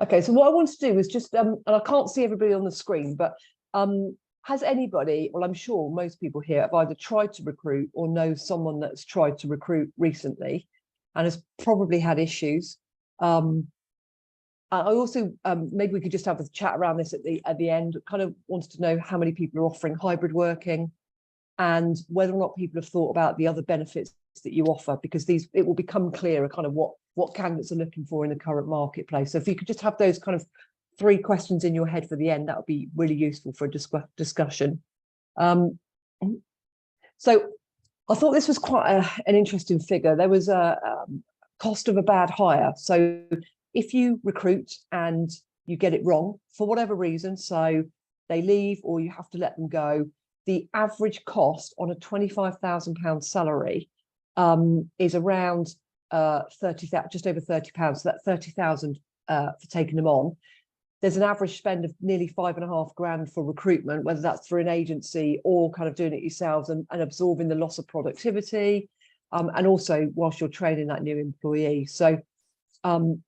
Okay, so what I want to do is just, and I can't see everybody on the screen, but has anybody, well, I'm sure most people here have either tried to recruit or know someone that's tried to recruit recently and has probably had issues. I also, maybe we could just have a chat around this at the end. Kind of wanted to know how many people are offering hybrid working and whether or not people have thought about the other benefits that you offer, because it will become clearer kind of what candidates are looking for in the current marketplace. So if you could just have those kind of 3 questions in your head for the end, that would be really useful for a discussion. So I thought this was quite an interesting figure. There was a cost of a bad hire. So if you recruit and you get it wrong for whatever reason, so they leave or you have to let them go, the average cost on a £25,000 salary is around just over £30. So that's 30,000 for taking them on. There's an average spend of nearly £5,500 for recruitment, whether that's through an agency or kind of doing it yourselves and absorbing the loss of productivity, and also whilst you're training that new employee. So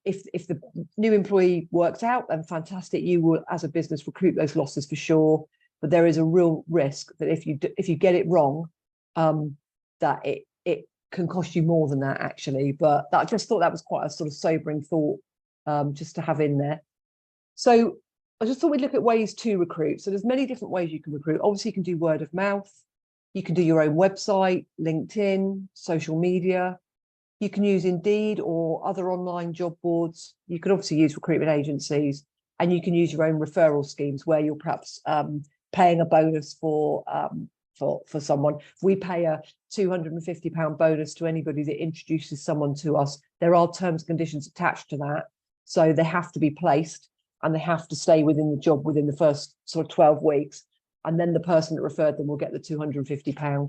if the new employee works out, then fantastic, you will as a business recruit those losses for sure. But there is a real risk that if you get it wrong, that it can cost you more than that actually. But I just thought that was quite a sort of sobering thought just to have in there. So I just thought we'd look at ways to recruit. So there's many different ways you can recruit. Obviously, you can do word of mouth. You can do your own website, LinkedIn, social media. You can use Indeed or other online job boards. You can obviously use recruitment agencies, and you can use your own referral schemes where you're perhaps paying a bonus for someone. We pay a £250 bonus to anybody that introduces someone to us. There are terms and conditions attached to that. So they have to be placed and they have to stay within the job within the first sort of 12 weeks. And then the person that referred them will get the £250.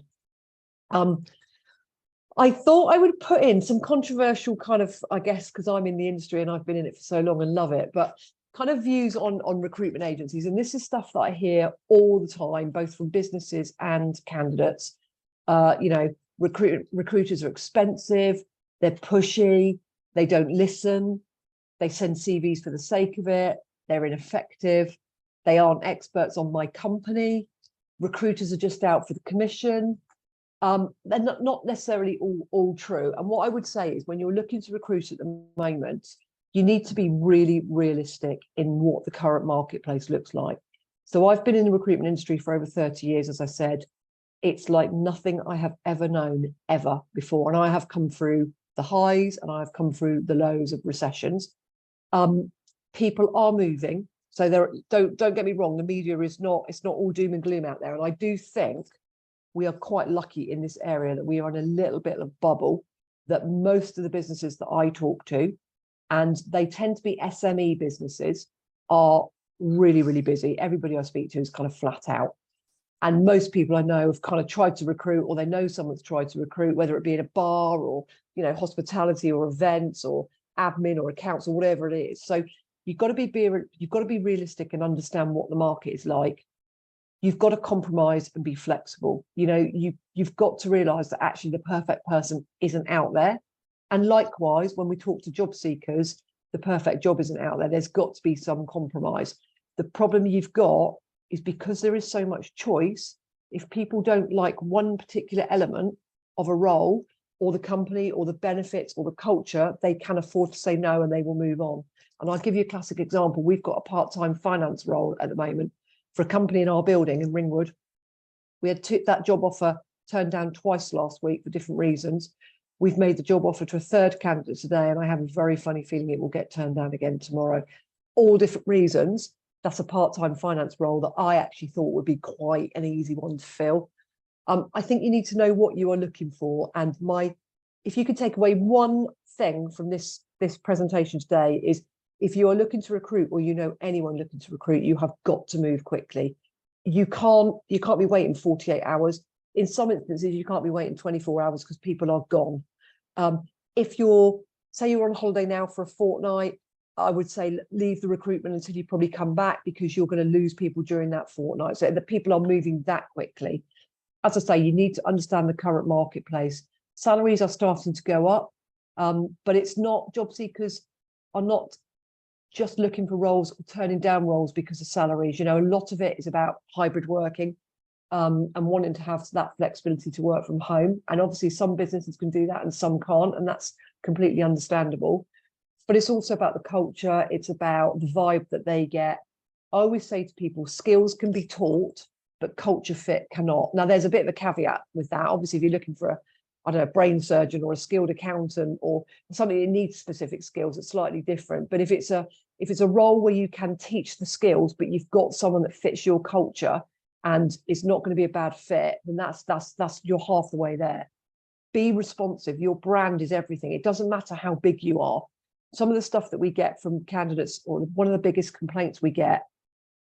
I thought I would put in some controversial kind of, I guess, because I'm in the industry and I've been in it for so long and love it, but kind of views on recruitment agencies. And this is stuff that I hear all the time, both from businesses and candidates. Recruiters are expensive, they're pushy, they don't listen, they send CVs for the sake of it, they're ineffective, they aren't experts on my company, recruiters are just out for the commission. They're not necessarily all true. And what I would say is when you're looking to recruit at the moment, you need to be really realistic in what the current marketplace looks like. So I've been in the recruitment industry for over 30 years, as I said. It's like nothing I have ever known ever before. And I have come through the highs and I've come through the lows of recessions. People are moving. So don't get me wrong, the media it's not all doom and gloom out there. And I do think we are quite lucky in this area that we are in a little bit of bubble, that most of the businesses that I talk to, and they tend to be SME businesses, are really busy. Everybody I speak to is kind of flat out. And most people I know have kind of tried to recruit, or they know someone's tried to recruit, whether it be in a bar or, hospitality or events or admin or accounts or whatever it is. So you've got to be realistic and understand what the market is like. You've got to compromise and be flexible. You've got to realize that actually the perfect person isn't out there. And likewise, when we talk to job seekers, the perfect job isn't out there. There's got to be some compromise. The problem you've got is because there is so much choice, if people don't like one particular element of a role or the company or the benefits or the culture, they can afford to say no and they will move on. And I'll give you a classic example. We've got a part-time finance role at the moment for a company in our building in Ringwood. We had that job offer turned down twice last week for different reasons. We've made the job offer to a third candidate today, and I have a very funny feeling it will get turned down again tomorrow. All different reasons. That's a part-time finance role that I actually thought would be quite an easy one to fill. I think you need to know what you are looking for. And if you could take away one thing from this presentation today, is if you are looking to recruit, or anyone looking to recruit, you have got to move quickly. You can't be waiting 48 hours. In some instances, you can't be waiting 24 hours because people are gone. If say you're on holiday now for a fortnight, I would say leave the recruitment until you probably come back, because you're going to lose people during that fortnight. So the people are moving that quickly. As I say, you need to understand the current marketplace. Salaries are starting to go up, but it's not, job seekers are not just looking for roles or turning down roles because of salaries. You know, a lot of it is about hybrid working, and wanting to have that flexibility to work from home. And obviously some businesses can do that and some can't, and that's completely understandable. But it's also about the culture. It's about the vibe that they get. I always say to people, skills can be taught, but culture fit cannot. Now, there's a bit of a caveat with that. Obviously, if you're looking for I don't know, a brain surgeon or a skilled accountant or something that needs specific skills, it's slightly different. But if it's a role where you can teach the skills, but you've got someone that fits your culture and it's not going to be a bad fit, then that's you're half the way there. Be responsive. Your brand is everything. It doesn't matter how big you are. Some of the stuff that we get from candidates, or one of the biggest complaints we get,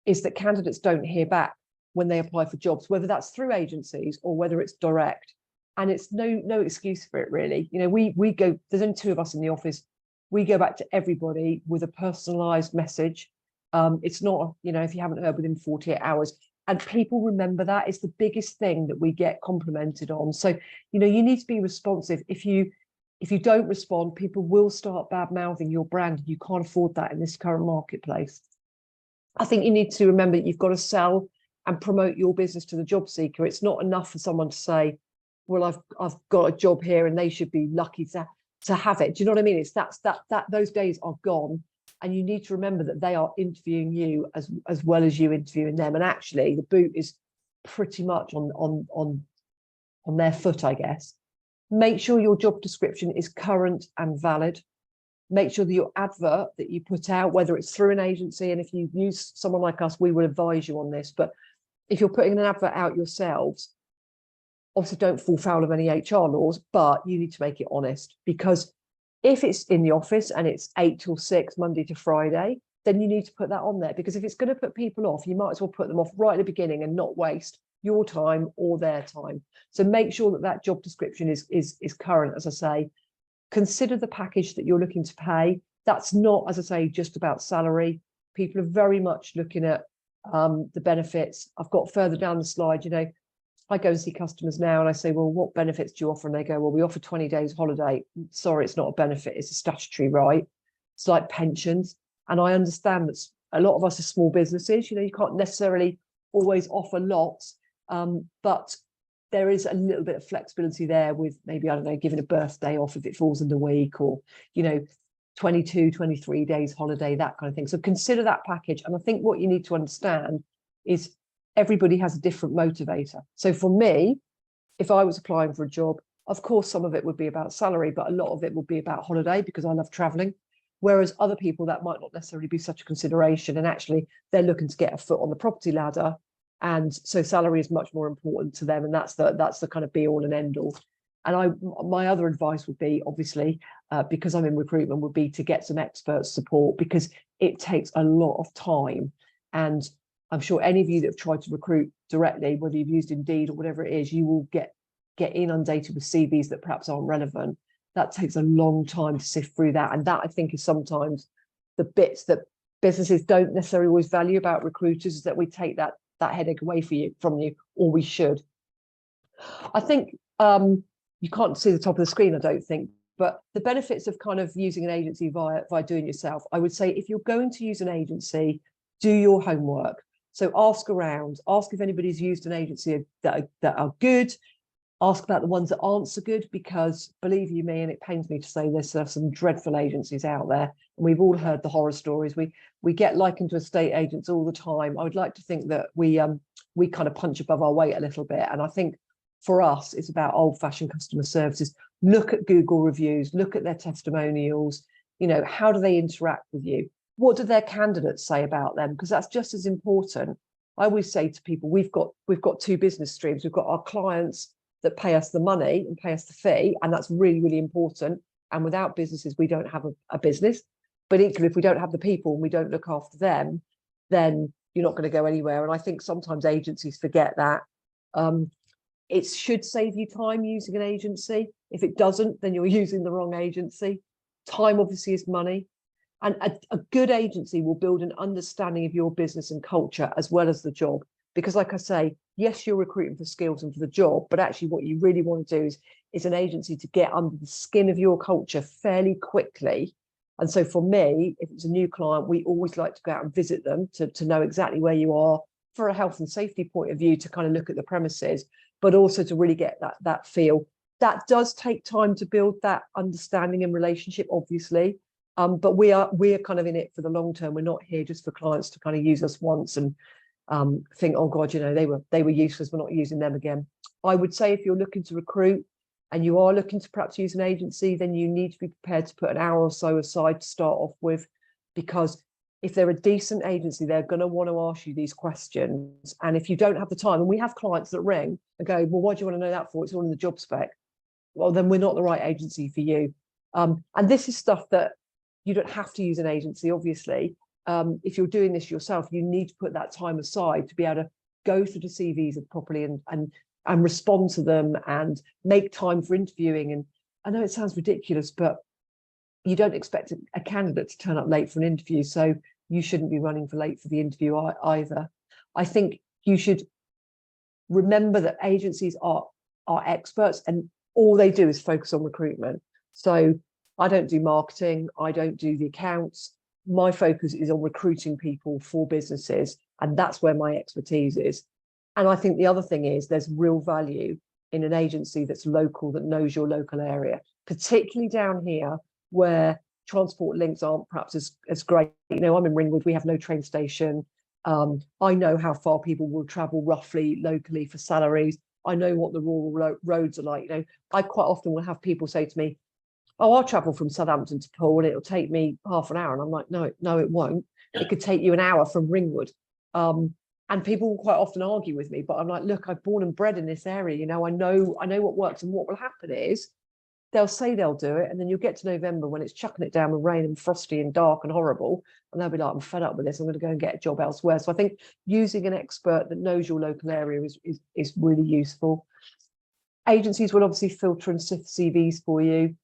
is that candidates don't hear back when they apply for jobs, whether that's through agencies or whether it's direct. And it's no excuse for it, really. You know, we go, there's only 2 of us in the office. We go back to everybody with a personalized message. It's not, you know, if you haven't heard within 48 hours. And people remember that. It's the biggest thing that we get complimented on. So, you know, you need to be responsive. If you don't respond, people will start bad-mouthing your brand. You can't afford that in this current marketplace. I think you need to remember that you've got to sell and promote your business to the job seeker. It's not enough for someone to say, well, I've got a job here and they should be lucky to have it. Do you know what I mean? It's that those days are gone, and you need to remember that they are interviewing you as well as you interviewing them. And actually, the boot is pretty much on their foot, I guess. Make sure your job description is current and valid. Make sure that your advert that you put out, whether it's through an agency, and if you use someone like us, we will advise you on this. But if you're putting an advert out yourselves, obviously don't fall foul of any HR laws, but you need to make it honest, because if it's in the office and it's 8 till 6, Monday to Friday, then you need to put that on there, because if it's going to put people off, you might as well put them off right at the beginning and not waste your time or their time. So make sure that that job description is current. As I say, consider the package that you're looking to pay. That's not, as I say, just about salary. People are very much looking at the benefits. I've got further down the slide, you know, I go and see customers now and I say, well, what benefits do you offer? And they go, well, we offer 20 days holiday. Sorry, it's not a benefit. It's a statutory right. It's like pensions. And I understand that a lot of us are small businesses. You know, you can't necessarily always offer lots, but there is a little bit of flexibility there with maybe, I don't know, giving a birthday off if it falls in the week, or, you know, 22, 23 days holiday, that kind of thing. So consider that package. And I think what you need to understand is everybody has a different motivator. So for me, if I was applying for a job, of course, some of it would be about salary, but a lot of it would be about holiday, because I love traveling. Whereas other people, that might not necessarily be such a consideration. And actually, they're looking to get a foot on the property ladder. And so salary is much more important to them. And that's the kind of be all and end all. And my other advice would be, obviously, because I'm in recruitment, would be to get some expert support, because it takes a lot of time. And I'm sure any of you that have tried to recruit directly, whether you've used Indeed or whatever it is, you will get inundated with CVs that perhaps aren't relevant. That takes a long time to sift through that. And that, I think, is sometimes the bits that businesses don't necessarily always value about recruiters, is that we take that headache away from you, or we should. I think you can't see the top of the screen, I don't think, but the benefits of kind of using an agency via doing it yourself, I would say, if you're going to use an agency, do your homework. So ask around, ask if anybody's used an agency that are good, ask about the ones that aren't so good, because believe you me, and it pains me to say this, there are some dreadful agencies out there, and we've all heard the horror stories. We get likened to estate agents all the time. I would like to think that we kind of punch above our weight a little bit. And I think for us, it's about old-fashioned customer services. Look at Google reviews, look at their testimonials. You know, how do they interact with you? What do their candidates say about them? Because that's just as important. I always say to people, we've got 2 business streams. We've got our clients that pay us the money and pay us the fee, and that's really, really important. And without businesses, we don't have a business. But equally, if we don't have the people and we don't look after them, then you're not going to go anywhere. And I think sometimes agencies forget that. It should save you time using an agency. If it doesn't, then you're using the wrong agency. Time obviously is money. And a good agency will build an understanding of your business and culture as well as the job. Because like I say, yes, you're recruiting for skills and for the job, but actually what you really want to do is an agency to get under the skin of your culture fairly quickly, And so for me, if it's a new client, we always like to go out and visit them to know exactly where you are for a health and safety point of view, to kind of look at the premises, but also to really get that feel. That does take time to build that understanding and relationship, obviously. But we're kind of in it for the long term. We're not here just for clients to kind of use us once and think, oh God, you know, they were useless, we're not using them again. I would say if you're looking to recruit and you are looking to perhaps use an agency, then you need to be prepared to put an hour or so aside to start off with, because if they're a decent agency, they're going to want to ask you these questions. And if you don't have the time, and we have clients that ring and go, well, why do you want to know that for? It's all in the job spec. Well, then we're not the right agency for you. And this is stuff that you don't have to use an agency, obviously. If you're doing this yourself, you need to put that time aside to be able to go through the CVs properly and respond to them and make time for interviewing. And I know it sounds ridiculous, but you don't expect a candidate to turn up late for an interview. So you shouldn't be running late for the interview either. I think you should remember that agencies are experts and all they do is focus on recruitment. So I don't do marketing. I don't do the accounts. My focus is on recruiting people for businesses. And that's where my expertise is. And I think the other thing is there's real value in an agency that's local, that knows your local area, particularly down here where transport links aren't perhaps as great. You know, I'm in Ringwood, we have no train station. I know how far people will travel roughly locally for salaries. I know what the rural roads are like. You know, I quite often will have people say to me, oh, I'll travel from Southampton to Poole and it'll take me half an hour. And I'm like, no, it won't. It could take you an hour from Ringwood. And people will quite often argue with me, but I'm like, look, I'm born and bred in this area. You know, I know what works. And what will happen is they'll say they'll do it. And then you'll get to November when it's chucking it down with rain and frosty and dark and horrible. And they'll be like, I'm fed up with this. I'm going to go and get a job elsewhere. So I think using an expert that knows your local area is really useful. Agencies will obviously filter and sift CVs for you.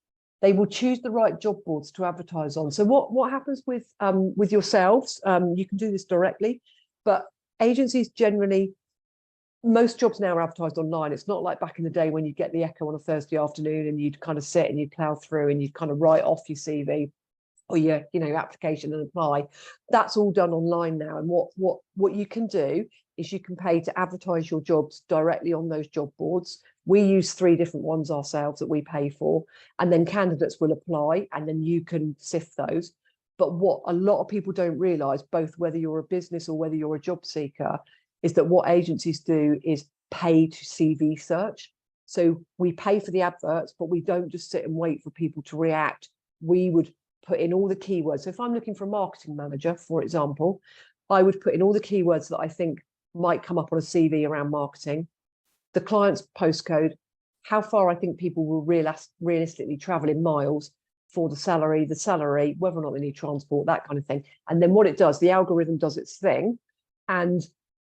They will choose the right job boards to advertise on. So what happens with yourselves? You can do this directly, but agencies generally, most jobs now are advertised online. It's not like back in the day when you get the Echo on a Thursday afternoon and you'd kind of sit and you'd plow through and you'd kind of write off your CV or your application and apply. That's all done online now. And what you can do is you can pay to advertise your jobs directly on those job boards. We use 3 different ones ourselves that we pay for, and then candidates will apply and then you can sift those. But what a lot of people don't realise, both whether you're a business or whether you're a job seeker, is that what agencies do is pay to CV search. So we pay for the adverts, but we don't just sit and wait for people to react. We would put in all the keywords. So if I'm looking for a marketing manager, for example, I would put in all the keywords that I think might come up on a CV around marketing, the client's postcode, how far I think people will realistically travel in miles for the salary, whether or not they need transport, that kind of thing. And then what it does, the algorithm does its thing, and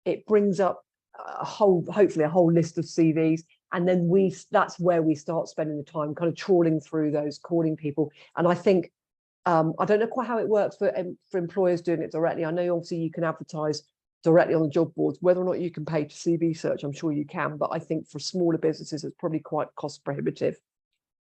it brings up hopefully a whole list of CVs. And then that's where we start spending the time kind of trawling through those, calling people. And I think, I don't know quite how it works for employers doing it directly. I know obviously you can advertise directly on the job boards. Whether or not you can pay to CV search, I'm sure you can, but I think for smaller businesses, it's probably quite cost prohibitive.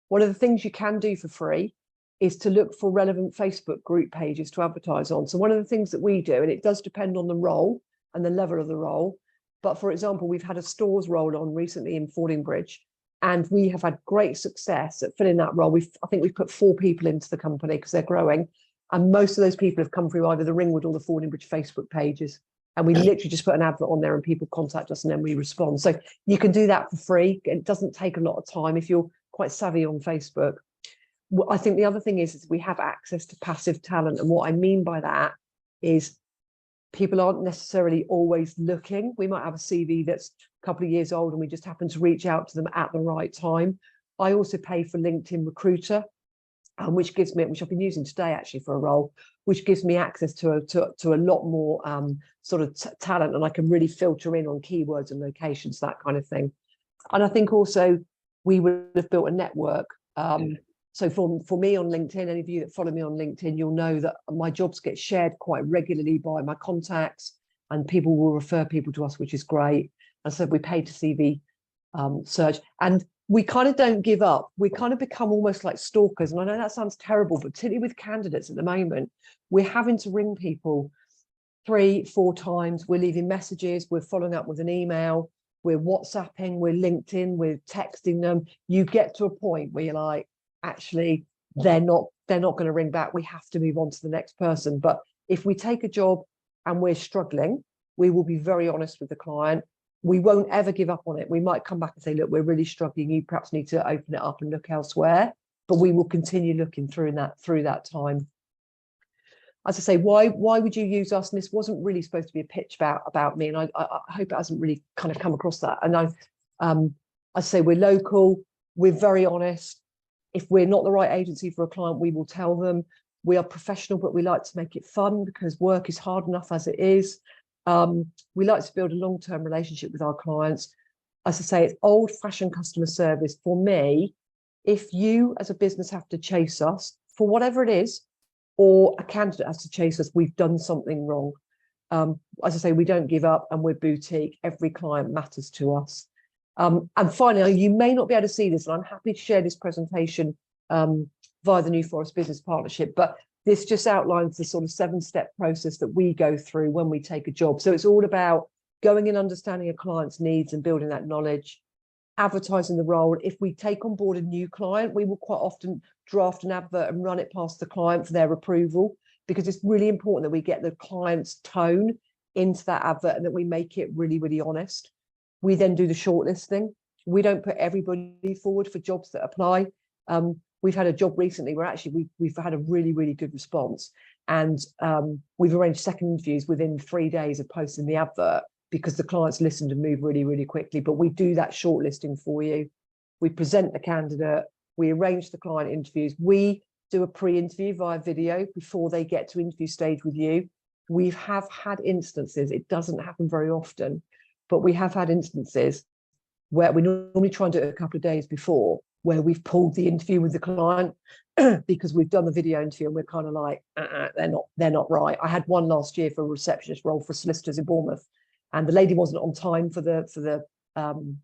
One of the things you can do for free is to look for relevant Facebook group pages to advertise on. So one of the things that we do, and it does depend on the role and the level of the role, but for example, we've had a stores role on recently in Fordingbridge, and we have had great success at filling that role. I think we've put 4 people into the company because they're growing, and most of those people have come through either the Ringwood or the Fordingbridge Facebook pages. And we literally just put an advert on there and people contact us and then we respond. So you can do that for free. It doesn't take a lot of time if you're quite savvy on Facebook. I think the other thing is we have access to passive talent. And what I mean by that is people aren't necessarily always looking. We might have a CV that's a couple of years old and we just happen to reach out to them at the right time. I also pay for LinkedIn Recruiter, which gives me, which I've been using today actually for a role, which gives me access to a lot more sort of talent, and I can really filter in on keywords and locations, that kind of thing. And I think also we would have built a network. So for me on LinkedIn, any of you that follow me on LinkedIn, you'll know that my jobs get shared quite regularly by my contacts, and people will refer people to us, which is great. And so we pay to CV search. And we kind of don't give up. We kind of become almost like stalkers. And I know that sounds terrible, but particularly with candidates at the moment, we're having to ring people 3-4 times. We're leaving messages, we're following up with an email, we're WhatsApping, we're LinkedIn, we're texting them. You get to a point where you're like, actually, they're not going to ring back. We have to move on to the next person. But if we take a job and we're struggling, we will be very honest with the client. We won't ever give up on it. We might come back and say, look, we're really struggling. You perhaps need to open it up and look elsewhere. But we will continue looking through that time. As I say, why would you use us? And this wasn't really supposed to be a pitch about me. And I hope it hasn't really kind of come across that. And I say we're local. We're very honest. If we're not the right agency for a client, we will tell them. We are professional, but we like to make it fun because work is hard enough as it is. We like to build a long-term relationship with our clients. As I say, it's old-fashioned customer service. For me, if you as a business have to chase us for whatever it is, or a candidate has to chase us, we've done something wrong. As I say, we don't give up and we're boutique. Every client matters to us. And finally, you may not be able to see this, and I'm happy to share this presentation via the New Forest Business Partnership, but this just outlines the sort of 7-step process that we go through when we take a job. So it's all about going and understanding a client's needs and building that knowledge, advertising the role. If we take on board a new client, we will quite often draft an advert and run it past the client for their approval, because it's really important that we get the client's tone into that advert and that we make it really, really honest. We then do the shortlisting. We don't put everybody forward for jobs that apply. We've had a job recently where actually we've had a really, really good response. And we've arranged second interviews within 3 days of posting the advert because the clients listened and moved really, really quickly. But we do that shortlisting for you. We present the candidate. We arrange the client interviews. We do a pre-interview via video before they get to interview stage with you. We have had instances, it doesn't happen very often, but we have had instances where we normally try and do it a couple of days before, where we've pulled the interview with the client because we've done the video interview and we're kind of like, they're not right. I had one last year for a receptionist role for solicitors in Bournemouth, and the lady wasn't on time for the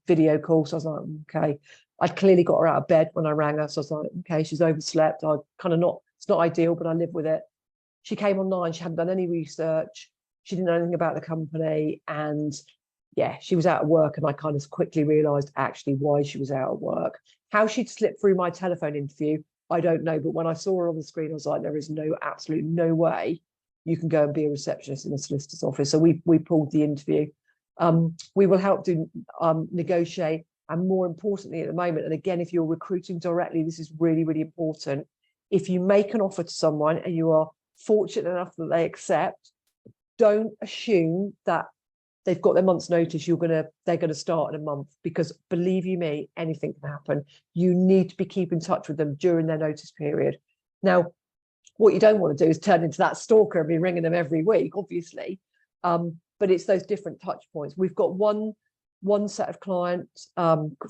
video call. So I was like, okay. I'd clearly got her out of bed when I rang her. So I was like, okay, she's overslept. It's not ideal, but I live with it. She came online. She hadn't done any research. She didn't know anything about the company. And yeah, she was out of work. And I kind of quickly realized actually why she was out of work. How she'd slipped through my telephone interview, I don't know. But when I saw her on the screen, I was like, there is absolutely no way you can go and be a receptionist in a solicitor's office. So we pulled the interview. We will help to negotiate. And more importantly at the moment, and again, if you're recruiting directly, this is really, really important. If you make an offer to someone and you are fortunate enough that they accept, don't assume that they've got their month's notice, they're gonna start in a month, because believe you me, anything can happen. You need to be keeping in touch with them during their notice period. Now, what you don't want to do is turn into that stalker and be ringing them every week, obviously. But it's those different touch points. We've got one set of clients,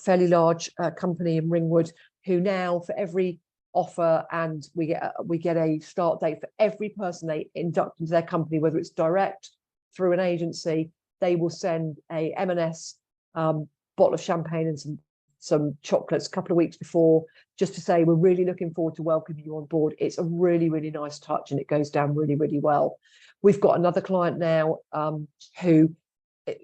fairly large company in Ringwood, who now for every offer, and we get a start date for every person they induct into their company, whether it's direct through an agency, they will send a M&S bottle of champagne and some chocolates a couple of weeks before, just to say we're really looking forward to welcoming you on board. It's a really, really nice touch, and it goes down really, really well. We've got another client now who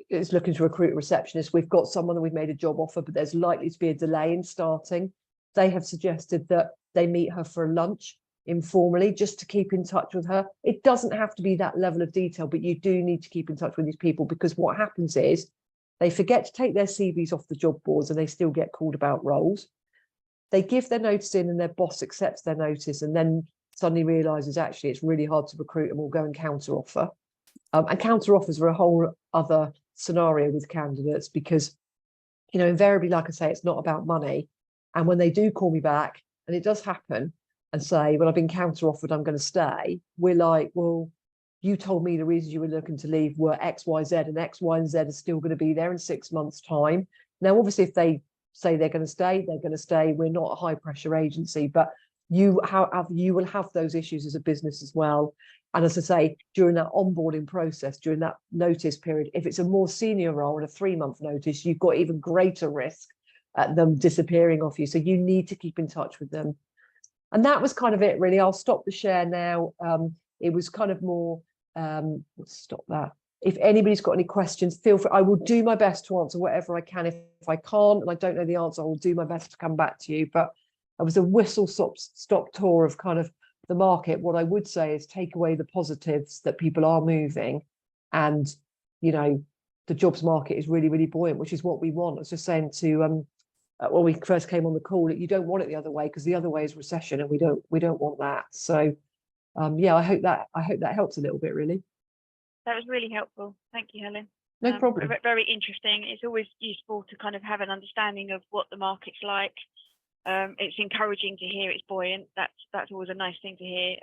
is looking to recruit a receptionist. We've got someone that we've made a job offer, but there's likely to be a delay in starting. They have suggested that they meet her for a lunch informally, just to keep in touch with her. It doesn't have to be that level of detail, but you do need to keep in touch with these people, because what happens is they forget to take their CVs off the job boards and they still get called about roles. They give their notice in and their boss accepts their notice and then suddenly realizes actually it's really hard to recruit and will go and counter offer. And counter offers are a whole other scenario with candidates, because, invariably, like I say, it's not about money. And when they do call me back, and it does happen, and say, well, I've been counter offered, I'm going to stay, we're like, well, you told me the reasons you were looking to leave were X, Y, Z, and X, Y, and Z are still going to be there in 6 months' time. Now, obviously, if they say they're going to stay, they're going to stay. We're not a high pressure agency, but you will have those issues as a business as well. And as I say, during that onboarding process, during that notice period, if it's a more senior role and a 3-month notice, you've got even greater risk at them disappearing off you. So you need to keep in touch with them. And that was kind of it, really. I'll stop the share now. It was kind of more, let's stop that. If anybody's got any questions, feel free. I will do my best to answer whatever I can. If I can't and I don't know the answer, I will do my best to come back to you. But it was a whistle-stop tour of kind of the market. What I would say is take away the positives that people are moving, and the jobs market is really, really buoyant, which is what we want. I was just saying to when we first came on the call, that you don't want it the other way, because the other way is recession, and we don't want that. So yeah, I hope that helps a little bit, really. That was really helpful. Thank you, Helen. No problem. Very interesting. It's always useful to kind of have an understanding of what the market's like. It's encouraging to hear it's buoyant. That's always a nice thing to hear.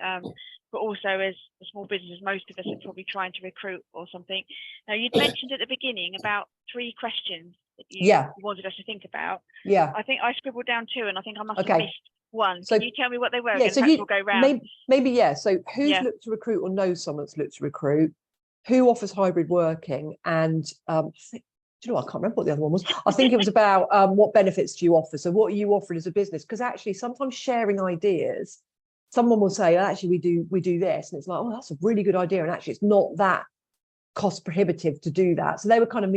But also, as a small business, most of us are probably trying to recruit or something. Now, you'd mentioned at the beginning about 3 questions that you wanted us to think about. Yeah. I think I scribbled down 2, and I think I must have missed one. So, can you tell me what they were? Yeah, so we'll go round. maybe yeah. So who's looked to recruit or knows someone that's looked to recruit? Who offers hybrid working? And I think, do you know, I can't remember what the other one was. I think it was about what benefits do you offer? So what are you offering as a business? Because actually sometimes sharing ideas, someone will say, actually we do this, and it's like, oh, that's a really good idea, and actually it's not that cost prohibitive to do that. So they were kind of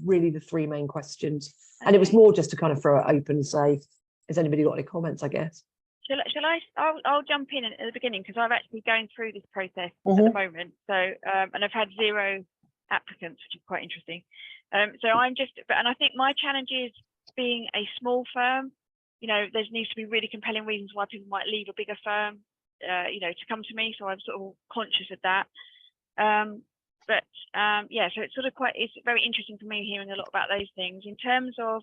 really the 3 main questions. Okay. And it was more just to kind of throw it open and say, has anybody got any comments, I guess? Shall I? I'll jump in at the beginning, because I'm actually going through this process at the moment. So and I've had 0 applicants, which is quite interesting. So I'm just, and I think my challenge is being a small firm. There needs to be really compelling reasons why people might leave a bigger firm, to come to me. So I'm sort of conscious of that. Yeah, so it's it's very interesting for me hearing a lot about those things in terms of.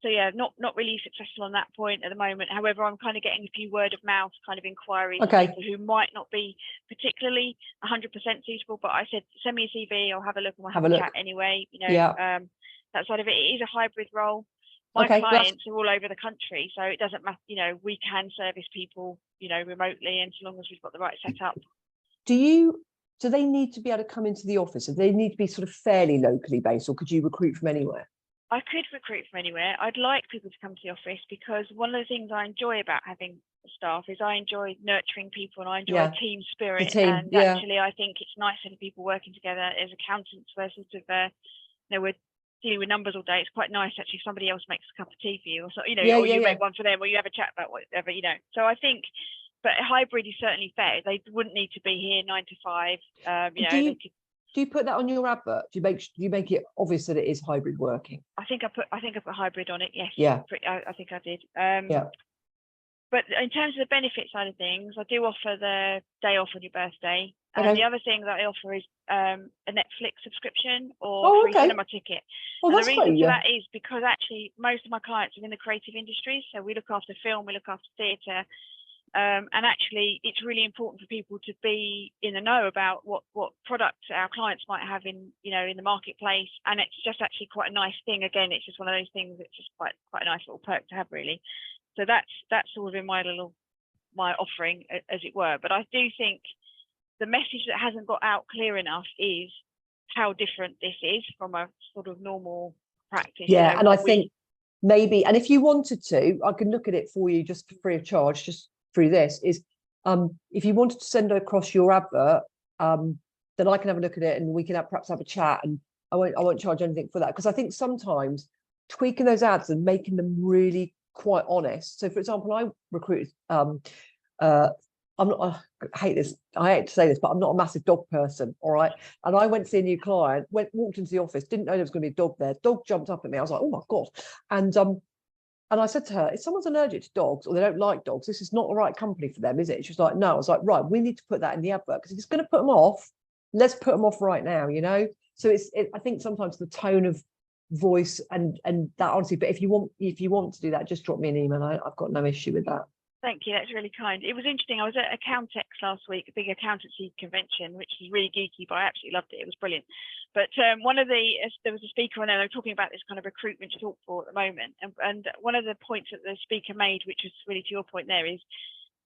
So yeah, not really successful on that point at the moment. However, I'm kind of getting a few word of mouth kind of inquiries from people who might not be particularly 100% suitable. But I said, send me a CV, I'll have a look, and we'll have a chat anyway. That side of it. It is a hybrid role. My clients are all over the country, so it doesn't matter. We can service people, remotely, and so long as we've got the right setup. Do they need to be able to come into the office? Do they need to be sort of fairly locally based, or could you recruit from anywhere? I could recruit from anywhere. I'd like people to come to the office, because one of the things I enjoy about having staff is I enjoy nurturing people, and I enjoy team spirit. Actually, I think it's nice having people working together as accountants. We're sort of, we're dealing with numbers all day. It's quite nice actually if somebody else makes a cup of tea for you, or so, or you make one for them, or you have a chat about whatever, So I think, but hybrid is certainly fair. They wouldn't need to be here 9 to 5. Do you put that on your advert? Do you make it obvious that it is hybrid working? I think I put hybrid on it. Yes. Yeah. I think I did. But in terms of the benefit side of things, I do offer the day off on your birthday. And the other thing that I offer is a Netflix subscription or free cinema ticket. And the reason for that is because actually most of my clients are in the creative industries. So we look after film, we look after theatre. And actually, it's really important for people to be in the know about what products our clients might have in the marketplace, and it's just actually quite a nice thing. Again, it's just one of those things that's just quite a nice little perk to have, really. So that's sort of in my offering, as it were. But I do think the message that hasn't got out clear enough is how different this is from a sort of normal practice. Yeah, and I think maybe, and if you wanted to, I can look at it for you just for free of charge, just through this, is if you wanted to send across your advert, then I can have a look at it, and we can perhaps have a chat, and I won't charge anything for that, because I think sometimes tweaking those ads and making them really quite honest. So for example, I recruited I hate to say this, but I'm not a massive dog person, all right? And I went to see a new client, walked into the office, didn't know there was going to be a dog there. Dog jumped up at me. I was like, oh my God. And I said to her, if someone's allergic to dogs or they don't like dogs, this is not the right company for them, is it? She was like, no. I was like, right, we need to put that in the advert, because if it's going to put them off, let's put them off right now, So I think sometimes the tone of voice and that, honestly, but if you want to do that, just drop me an email. I've got no issue with that. Thank you. That's really kind. It was interesting. I was at Accountex last week, a big accountancy convention, which was really geeky, but I absolutely loved it. It was brilliant. But there was a speaker on there. They were talking about this kind of recruitment to talk for at the moment. And one of the points that the speaker made, which was really to your point there, is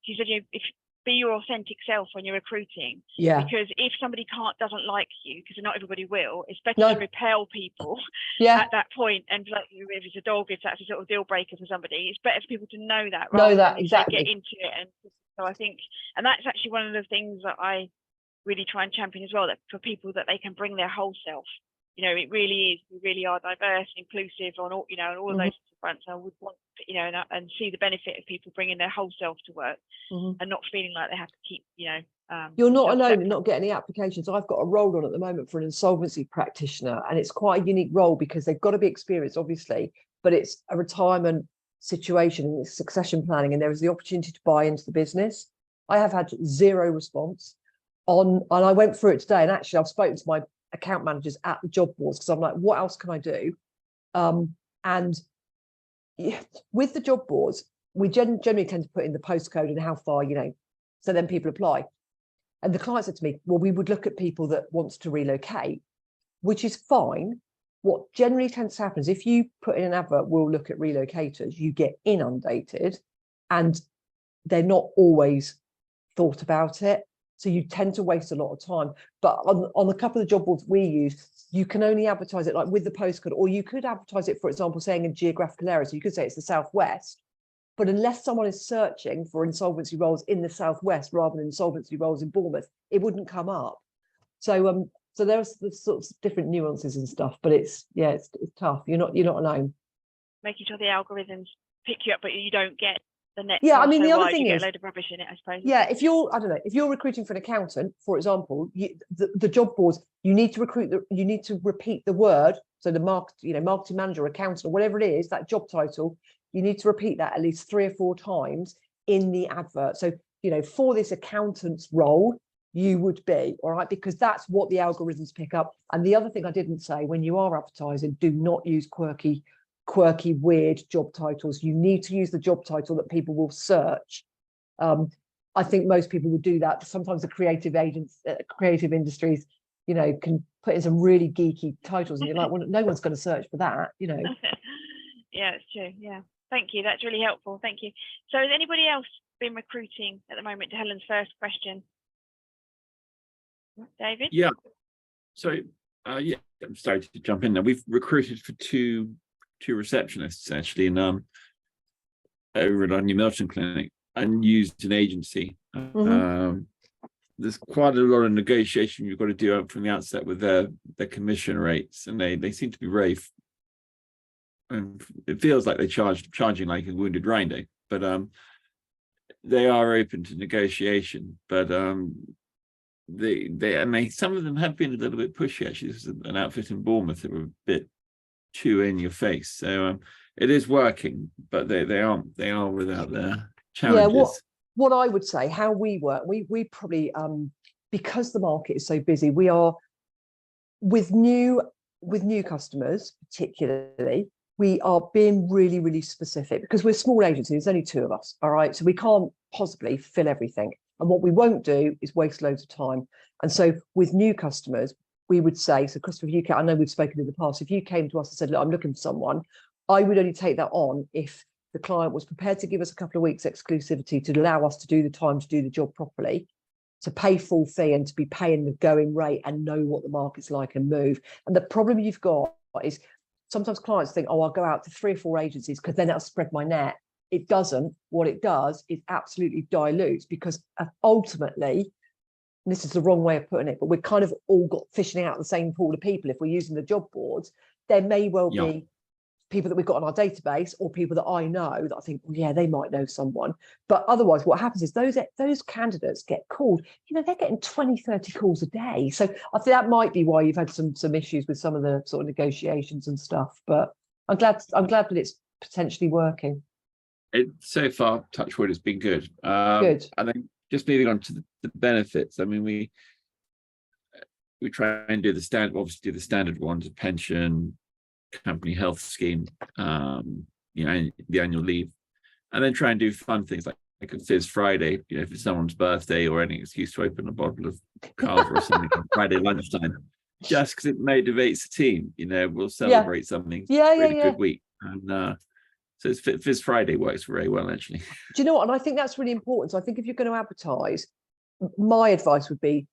she said, if be your authentic self when you're recruiting. Yeah. Because if somebody doesn't like you, because not everybody will, it's better to repel people at that point. And like, if it's a dog, if that's a sort of deal breaker for somebody, it's better for people to know that rather than exactly. get into it. And so I think, and that's actually one of the things that I really try and champion as well, that for people that they can bring their whole self. You know, it really is. We really are diverse, inclusive on all, you know, on all of those fronts. I would want, you know, and see the benefit of people bringing their whole self to work and not feeling like they have to keep, you know. You're not alone in not getting any applications. I've got a role on at the moment for an insolvency practitioner, and it's quite a unique role because they've got to be experienced, obviously, but it's a retirement situation and it's succession planning, and there is the opportunity to buy into the business. I have had zero response and I went through it today, and actually I've spoken to my account managers at the job boards because I'm like, what else can I do? And with the job boards, we generally tend to put in the postcode and how far, you know, so then people apply. And the client said to me, well, we would look at people that wants to relocate, which is fine. What generally tends to happen is if you put in an advert, we'll look at relocators, you get inundated and they're not always thought about it. So you tend to waste a lot of time. But on a couple of job boards we use, you can only advertise it like with the postcode, or you could advertise it, for example, saying a geographical area. So you could say it's the Southwest, but unless someone is searching for insolvency roles in the Southwest rather than insolvency roles in Bournemouth, it wouldn't come up. So so there's the sorts of different nuances and stuff, but it's tough. You're not alone. Making sure the algorithms pick you up, but you don't get the net. Yeah, I mean, the other thing is, get a load of rubbish in it, I suppose. Yeah, if you're recruiting for an accountant, for example, the job boards, you need to repeat the word. So the marketing manager, accountant, or whatever it is, that job title, you need to repeat that at least 3 or 4 times in the advert. So, you know, for this accountant's role, you would be, all right, because that's what the algorithms pick up. And the other thing I didn't say, when you are advertising, do not use quirky, weird job titles. You need to use the job title that people will search. I think most people would do that. Sometimes the creative industries, you know, can put in some really geeky titles, and you're like, well, no one's going to search for that, you know. Yeah, it's true. Yeah, thank you. That's really helpful. Thank you. So, has anybody else been recruiting at the moment? To Helen's first question, David. Yeah. So, yeah, I'm sorry to jump in there. We've recruited for two receptionists actually in over at our New Milton clinic, and used an agency. There's quite a lot of negotiation you've got to do up from the outset with their commission rates, and they seem to be brave. And it feels like they're charging like a wounded rhino, but they are open to negotiation. But they some of them have been a little bit pushy. Actually, this is an outfit in Bournemouth that were a bit too in your face. So it is working, but they are without their challenges. Yeah, what I would say, how we work, we probably because the market is so busy, we are with new customers particularly, we are being really, really specific because we're a small agency. There's only 2 of us, all right? So we can't possibly fill everything. And what we won't do is waste loads of time. And so with new customers, we would say, so Christopher, if you can, I know we've spoken in the past, if you came to us and said, look, I'm looking for someone, I would only take that on if the client was prepared to give us a couple of weeks exclusivity to allow us to do the time to do the job properly, to pay full fee and to be paying the going rate and know what the market's like and move. And the problem you've got is sometimes clients think, oh, I'll go out to 3 or 4 agencies because then that'll spread my net. It doesn't. What it does is absolutely dilutes, because ultimately, and this is the wrong way of putting it, but we're kind of all got fishing out the same pool of people. If we're using the job boards, there may well be people that we've got on our database, or people that I know that I think, well, yeah, they might know someone. But otherwise, what happens is those candidates get called, you know, they're getting 20, 30 calls a day. So I think that might be why you've had some issues with some of the sort of negotiations and stuff. But I'm glad that it's potentially working. So far, touch wood, it's been good. Good. And then just moving on to the benefits. I mean, we try and do the standard ones: pension, company health scheme, you know, the annual leave, and then try and do fun things like a Fizz Friday, you know, if it's someone's birthday or any excuse to open a bottle of Carver or something on Friday lunchtime, just because it motivates the team. You know, we'll celebrate something. Good week. And So this Friday works very well, actually. Do you know what? And I think that's really important. So I think if you're going to advertise, my advice would be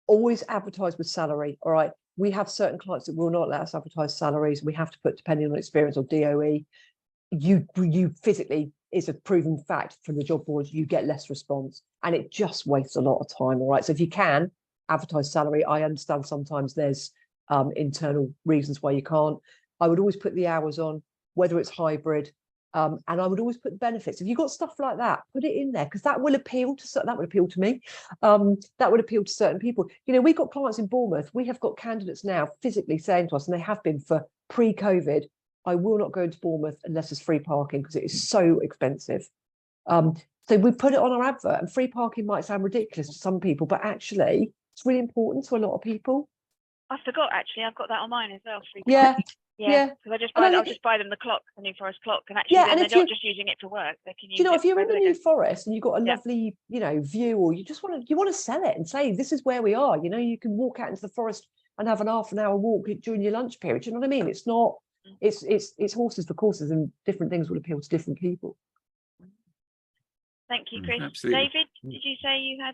always advertise with salary. All right. We have certain clients that will not let us advertise salaries. We have to put, depending on experience or DOE, you physically, is a proven fact from the job boards, you get less response, and it just wastes a lot of time. All right. So if you can advertise salary, I understand sometimes there's internal reasons why you can't. I would always put the hours on, whether it's hybrid. And I would always put the benefits. If you've got stuff like that, put it in there, because that will appeal to me. That would appeal to certain people. You know, we've got clients in Bournemouth. We have got candidates now physically saying to us, and they have been for pre-COVID, I will not go into Bournemouth unless there's free parking because it is so expensive. So we put it on our advert, and free parking might sound ridiculous to some people, but actually it's really important to a lot of people. I forgot, actually, I've got that on mine as well. Free Yeah. parking. Yeah, because I'll just buy them the clock, the New Forest clock, and actually then they're not just using it for work. They can use it. If you're in the New Forest and you've got a lovely, view, or you just want to sell it and say, this is where we are. You know, you can walk out into the forest and have an half an hour walk during your lunch period. You know what I mean? It's not. It's horses for courses, and different things will appeal to different people. Thank you, Chris. Absolutely. David, did you say you had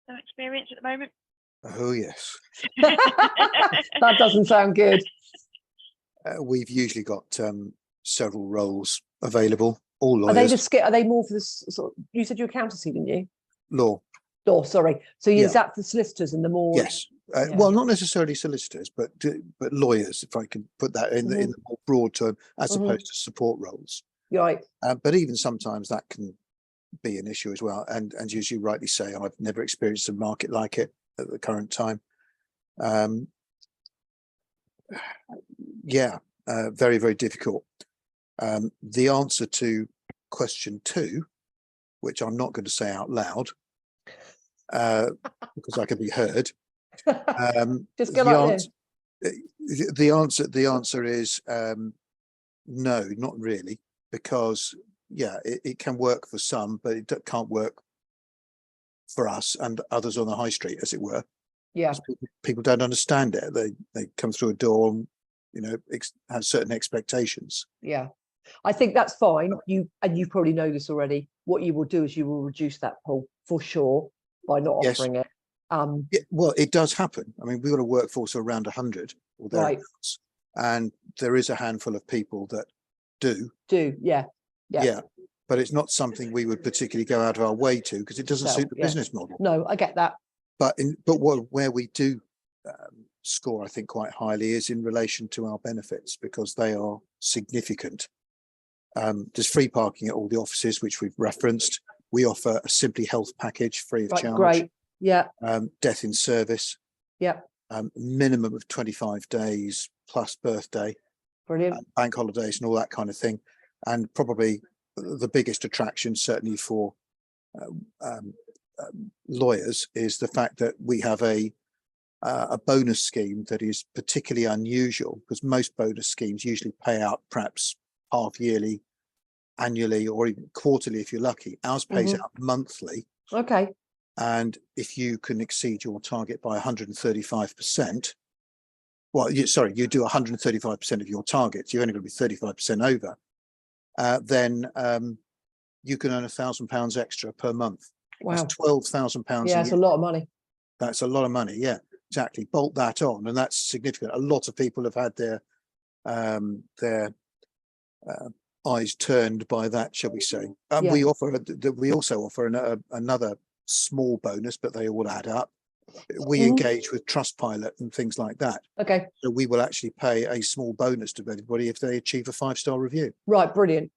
some experience at the moment? Oh yes. That doesn't sound good. We've usually got several roles available. All lawyers. Are they more for this sort of, you said you accountancy, didn't you? Law. Sorry. So is that for solicitors and the more? Yes. Well, not necessarily solicitors, but lawyers, if I can put that in the more broad term, as opposed to support roles. Right. But even sometimes that can be an issue as well. And as you rightly say, I've never experienced a market like it at the current time. Very, very difficult. The answer to question 2, which I'm not going to say out loud because I can be heard. Just go like this. The answer is no, not really, because it can work for some, but it can't work for us and others on the high street, as it were. Yeah, people don't understand it. They come through a door and have certain expectations. Yeah, I think that's fine. You probably know this already. What you will do is you will reduce that pool for sure by not offering it. Well, it does happen. I mean, we've got a workforce of around 100 or thereabouts, and there is a handful of people that do. Yeah. But it's not something we would particularly go out of our way to, because it doesn't suit the business model. No, I get that. But where we do score, I think, quite highly is in relation to our benefits, because they are significant. There's free parking at all the offices, which we've referenced. We offer a Simply Health package free of charge. Great. Yeah. Death in service. Yeah. Minimum of 25 days plus birthday. Brilliant. Bank holidays and all that kind of thing. And probably the biggest attraction, certainly for lawyers, is the fact that we have a bonus scheme that is particularly unusual, because most bonus schemes usually pay out perhaps half yearly, annually, or even quarterly if you're lucky. Ours pays out monthly. Okay. And if you can exceed your target by 135%, well, you do 135% of your targets, you're only going to be 35% over, then you can earn £1,000 extra per month. Wow. That's £12,000. Yeah, it's a lot of money. That's a lot of money. Yeah, exactly. Bolt that on, and that's significant. A lot of people have had their eyes turned by that, shall we say? We also offer another small bonus, but they all add up. We engage with Trustpilot and things like that. Okay. So we will actually pay a small bonus to everybody if they achieve a 5-star review. Right, brilliant.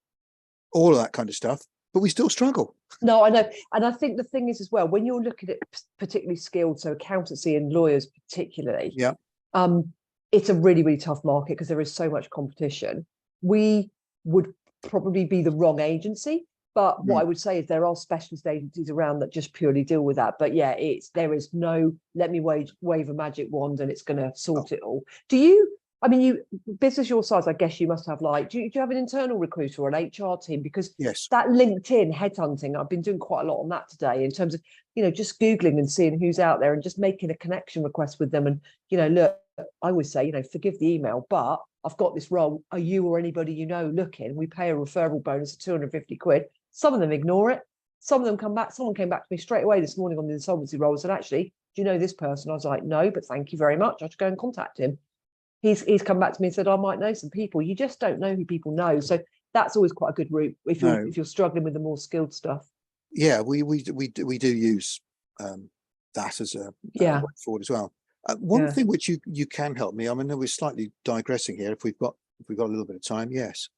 All of that kind of stuff, but we still struggle. No, I know. And I think the thing is as well, when you're looking at particularly skilled, so accountancy and lawyers particularly, it's a really, really tough market because there is so much competition. We would probably be the wrong agency. But what I would say is there are specialist agencies around that just purely deal with that. But yeah, there is no, let me wave a magic wand and it's going to sort it all. Business your size, I guess you must have do you have an internal recruiter or an HR team? Because that LinkedIn headhunting, I've been doing quite a lot on that today in terms of, just Googling and seeing who's out there and just making a connection request with them. And, look, I always say, forgive the email, but I've got this role. Are you or anybody you know looking? We pay a referral bonus of 250 quid. Some of them ignore it. Some of them come back. Someone came back to me straight away this morning on the insolvency role and said, actually, do you know this person? I was like, no, but thank you very much. I should go and contact him. He's come back to me and said, I might know some people. You just don't know who people know. So that's always quite a good route if you're struggling with the more skilled stuff. Yeah, we do use that as a way forward as well. One thing which you can help me. I mean, we're slightly digressing here. If we've got a little bit of time, yes.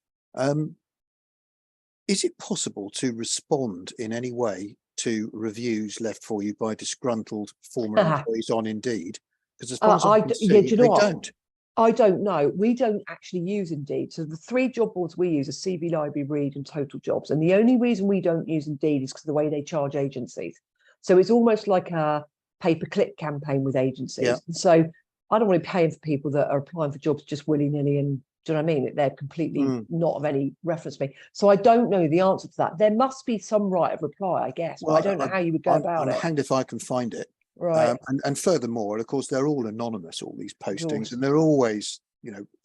Is it possible to respond in any way to reviews left for you by disgruntled former employees on Indeed? Because as far as I can see, they don't. I don't know. We don't actually use Indeed. So the 3 job boards we use are CV Library, Read and Total Jobs. And the only reason we don't use Indeed is because of the way they charge agencies. So it's almost like a pay-per-click campaign with agencies. Yeah. So I don't want to be paying for people that are applying for jobs just willy-nilly, and do you know what I mean? They're completely not of any reference to me. So I don't know the answer to that. There must be some right of reply, I guess, but I don't know how you would go about it. I'm hanged if I can find it. Right. And furthermore, of course, they're all anonymous, all these postings, and they're always,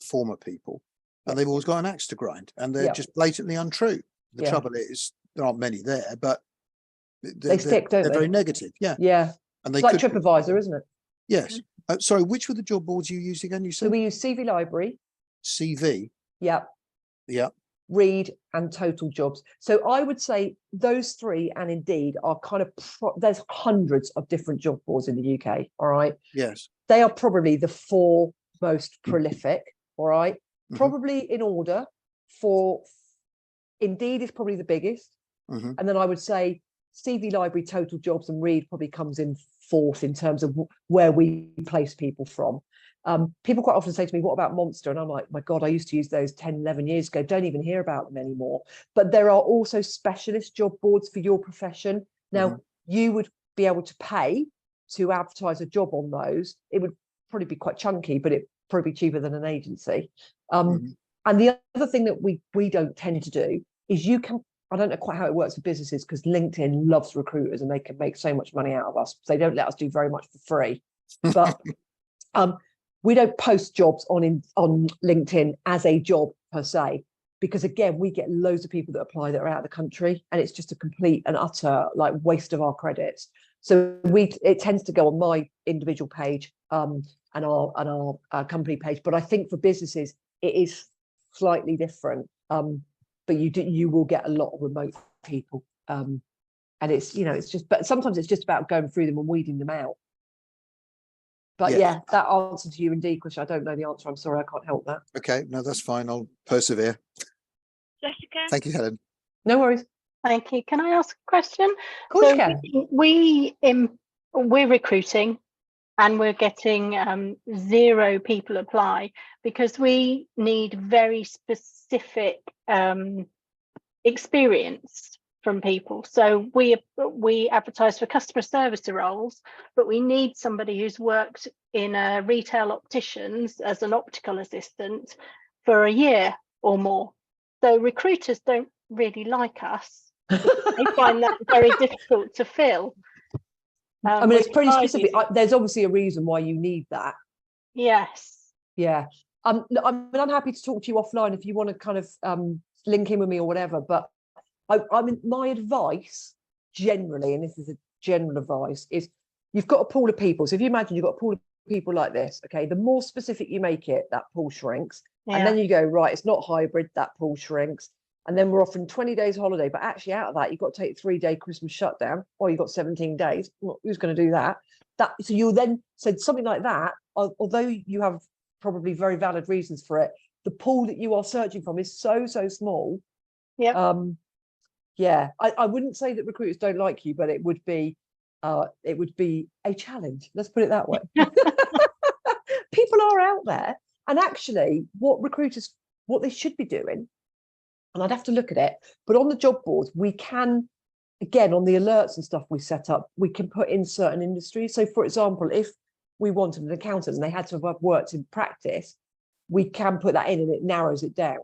former people, and they've always got an axe to grind, and they're just blatantly untrue. The trouble is, there aren't many there, but they stick, don't they? They're very negative. Yeah. Yeah. And they it's like TripAdvisor, isn't it? Yes. Sorry, which were the job boards you used again? You said? So we use CV Library. CV. Yeah. Yeah. Read and Total Jobs. So I would say those 3 and Indeed are kind of there's hundreds of different job boards in the UK. All right. Yes. They are probably the 4 most prolific. All right. Probably in order. For Indeed is probably the biggest, and then I would say CV Library, Total Jobs and Read probably comes in 4th in terms of where we place people from. People quite often say to me, what about Monster? And I'm like, my God, I used to use those 10, 11 years ago. Don't even hear about them anymore. But there are also specialist job boards for your profession. Now, you would be able to pay to advertise a job on those. It would probably be quite chunky, but it'd probably be cheaper than an agency. And the other thing that we don't tend to do is I don't know quite how it works for businesses, because LinkedIn loves recruiters and they can make so much money out of us. So they don't let us do very much for free. But we don't post jobs on LinkedIn as a job per se, because again, we get loads of people that apply that are out of the country, and it's just a complete and utter waste of our credits. So it tends to go on my individual page and our company page. But I think for businesses, it is slightly different. But you will get a lot of remote people, and it's but sometimes it's just about going through them and weeding them out. But yeah, that answer to you Indeed question, I don't know the answer. I'm sorry, I can't help that. Okay, no, that's fine. I'll persevere. Jessica. Thank you, Helen. No worries. Thank you. Can I ask a question? Of course you can. We're recruiting, and we're getting 0 people apply because we need very specific experience from people. So we advertise for customer service roles, but we need somebody who's worked in a retail opticians as an optical assistant for a year or more. So recruiters don't really like us. They find that very difficult to fill. I mean, it's pretty specific. There's obviously a reason why you need that. Yes. Yeah. I'm happy to talk to you offline if you want to kind of link in with me or whatever. But I mean, my advice generally, and this is a general advice, is you've got a pool of people. So if you imagine you've got a pool of people like this, okay, the more specific you make it, that pool shrinks. Yeah. And then you go, right, it's not hybrid, that pool shrinks. And then we're offering 20 days holiday, but actually out of that, you've got to take a 3-day Christmas shutdown, or you've got 17 days. Well, who's going to do that? So you'll then said something like that, although you have probably very valid reasons for it, the pool that you are searching from is so small. Yeah. Yeah. I wouldn't say that recruiters don't like you, but it would be a challenge. Let's put it that way. People are out there, and actually what they should be doing, and I'd have to look at it, but on the job boards, we can, again, on the alerts and stuff we set up, we can put in certain industries. So for example, if we wanted an accountant and they had to have worked in practice, we can put that in and it narrows it down.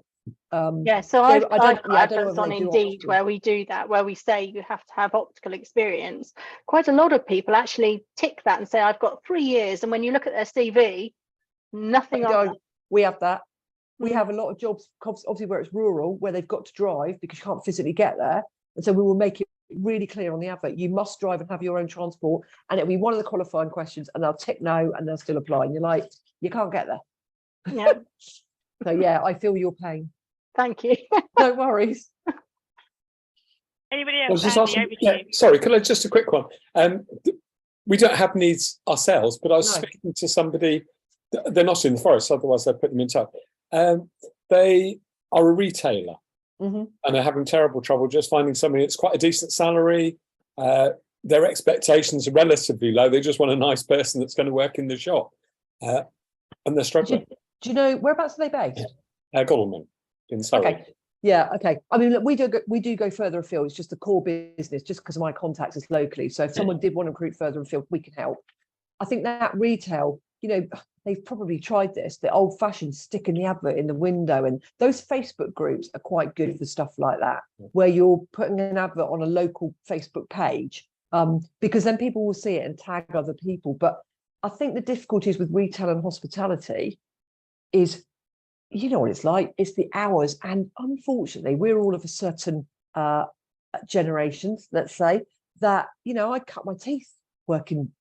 So I've adverts on Indeed where we do that, where we say you have to have optical experience. Quite a lot of people actually tick that and say, I've got 3 years. And when you look at their CV, nothing on that. We have that. We have a lot of jobs, obviously where it's rural, where they've got to drive because you can't physically get there. And so we will make it really clear on the advert, you must drive and have your own transport. And it'll be one of the qualifying questions and they'll tick no and they'll still apply. And you're like, you can't get there. Yeah. So yeah, I feel your pain. Thank you. No worries. Anybody I was else? just Andy, asking, over to you. sorry, could I just a quick one? We don't have needs ourselves, but I was No. speaking to somebody, they're not in the forest, otherwise I'd put them in touch. They are a retailer and are having terrible trouble just finding somebody that's quite a decent salary. Their expectations are relatively low. They just want a nice person that's going to work in the shop. And they're struggling. Do you know whereabouts are they based? Godalming in Surrey. Okay. Yeah, okay. I mean, look, we do go further afield. It's just the core business, just because of my contacts is locally. So if someone did want to recruit further afield, we can help. I think that retail, you know, they've probably tried this, the old-fashioned sticking the advert in the window, and those Facebook groups are quite good for stuff like that, where you're putting an advert on a local Facebook page, because then people will see it and tag other people. But I think the difficulties with retail and hospitality is, you know what it's like, it's the hours. And unfortunately, we're all of a certain generations, let's say, that, you know, I cut my teeth working.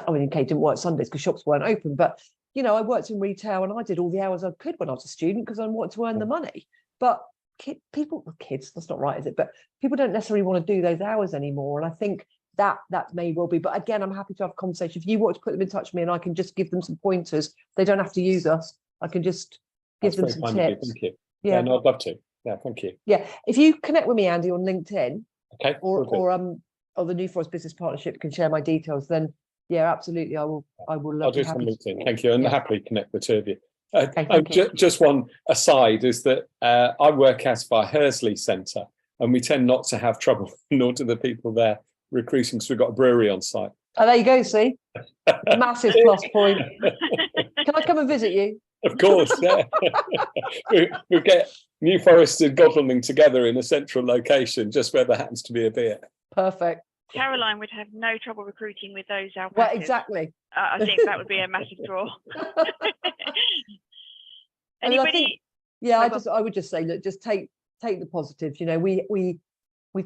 I mean, okay, didn't work Sundays because shops weren't open, but, you know, I worked in retail and I did all the hours I could when I was a student because I wanted to earn the money. But kids, that's not right, is it? But people don't necessarily want to do those hours anymore. And I think that may well be. But again, I'm happy to have a conversation. If you want to put them in touch with me and I can just give them some pointers, they don't have to use us. I can just give them some tips. Thank you. Yeah, no, I'd love to. Yeah, thank you. Yeah, if you connect with me, Andy, on LinkedIn, Okay. or the New Forest Business Partnership can share my details, then yeah, absolutely, I will. I'll do some LinkedIn. Thank you, and Yeah. happily connect the two of you. Thank you. Just one aside is that I work out of our Hursley Centre, and we tend not to have trouble, nor do the people there recruiting, because we've got a brewery on site. Oh, there you go. See, massive plus point. Can I come and visit you? Of course, yeah. we get New Forest and Godalming together in a central location, just where there happens to be a beer. Perfect. Caroline would have no trouble recruiting with those alpacas. Well, exactly. I think that would be a massive draw. Anybody? I would just say, look, just take the positives. You know, we've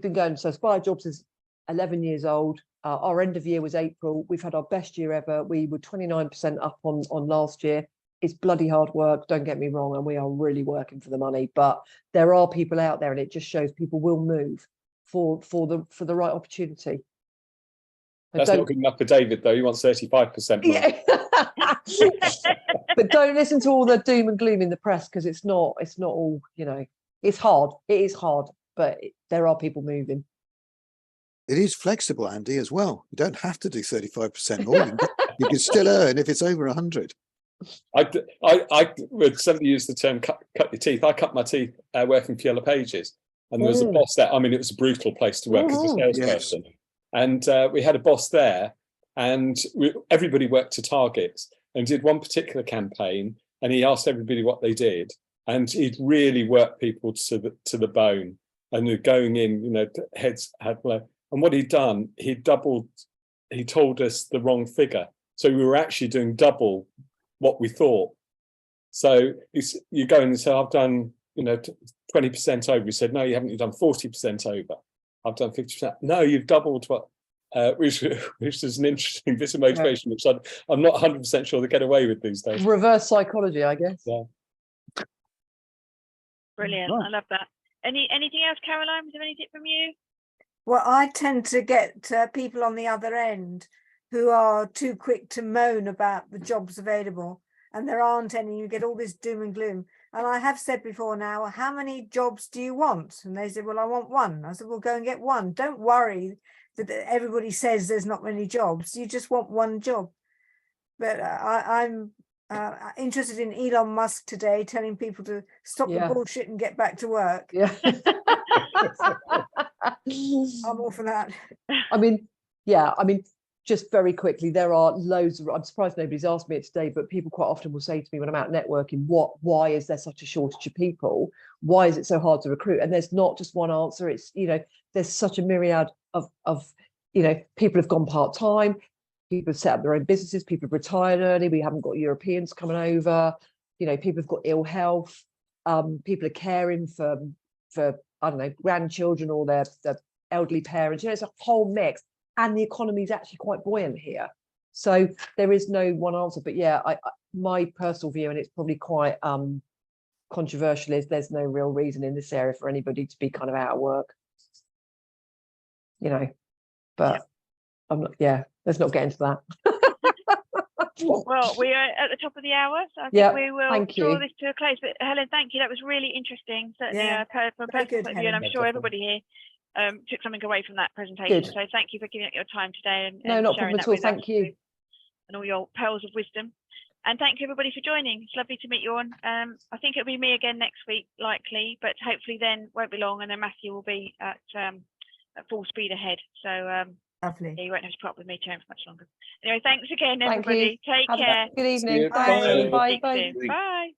been going. So Spire Jobs is 11 years old. Our end of year was April. We've had our best year ever. We were 29% up on last year. It's bloody hard work, don't get me wrong, and we are really working for the money. But there are people out there, and it just shows people will move for the right opportunity. That's not good enough for David, though. He wants 35%. Yeah. But don't listen to all the doom and gloom in the press, because it's not all, you know, it's hard. It is hard, but there are people moving. It is flexible, Andy, as well. You don't have to do 35% more. You can still earn if it's over 100. I would certainly use the term cut your teeth. I cut my teeth working for Yellow Pages, and there was a boss there. I mean, it was a brutal place to work as a salesperson. Yes. And we had a boss there, and everybody worked to targets, and did one particular campaign, and he asked everybody what they did, and he'd really worked people to the bone, and they're going in, you know, heads had low. And what he'd done, he told us the wrong figure, so we were actually doing double what we thought. So you go in and say, I've done, you know, 20% over. He said, no, you haven't. You've done 40% over. I've done 50%. No, you've doubled what, which is an interesting bit of motivation, which I'm not 100% sure they get away with these days. Reverse psychology, I guess. Yeah. Brilliant. I love that. Anything else, Caroline? Was there anything from you? Well, I tend to get people on the other end who are too quick to moan about the jobs available, and there aren't any. You get all this doom and gloom. And I have said before now, how many jobs do you want? And they said, well, I want one. I said, well, go and get one. Don't worry that everybody says there's not many jobs. You just want one job. But I'm interested in Elon Musk today telling people to stop the bullshit and get back to work. Yeah. I'm all for that. I mean, just very quickly, there are loads of, I'm surprised nobody's asked me it today, but people quite often will say to me when I'm out networking, why is there such a shortage of people? Why is it so hard to recruit? And there's not just one answer. It's, you know, there's such a myriad of, you know, people have gone part-time, people have set up their own businesses, people have retired early, we haven't got Europeans coming over, you know, people have got ill health, people are caring for I don't know, grandchildren or their elderly parents. It's a whole mix, and the economy is actually quite buoyant here. So there is no one answer. But yeah, my personal view, and it's probably quite controversial, is there's no real reason in this area for anybody to be kind of out of work. But I'm not. Yeah, let's not get into that. Well, we are at the top of the hour, so I think we will draw this to a close. But Helen, thank you. That was really interesting. Certainly, from a personal point of view, and I'm sure everybody here took something away from that presentation. So thank you for giving up your time today and not sharing that at all. with Thank us you, and all your pearls of wisdom. And thank you everybody for joining. It's lovely to meet you on. I think it'll be me again next week, likely, but hopefully then won't be long, and then Matthew will be at full speed ahead. So Lovely. you won't have to put up with me too much longer. Anyway, thanks again, everybody. Take care. Good evening. Bye. Bye. Bye.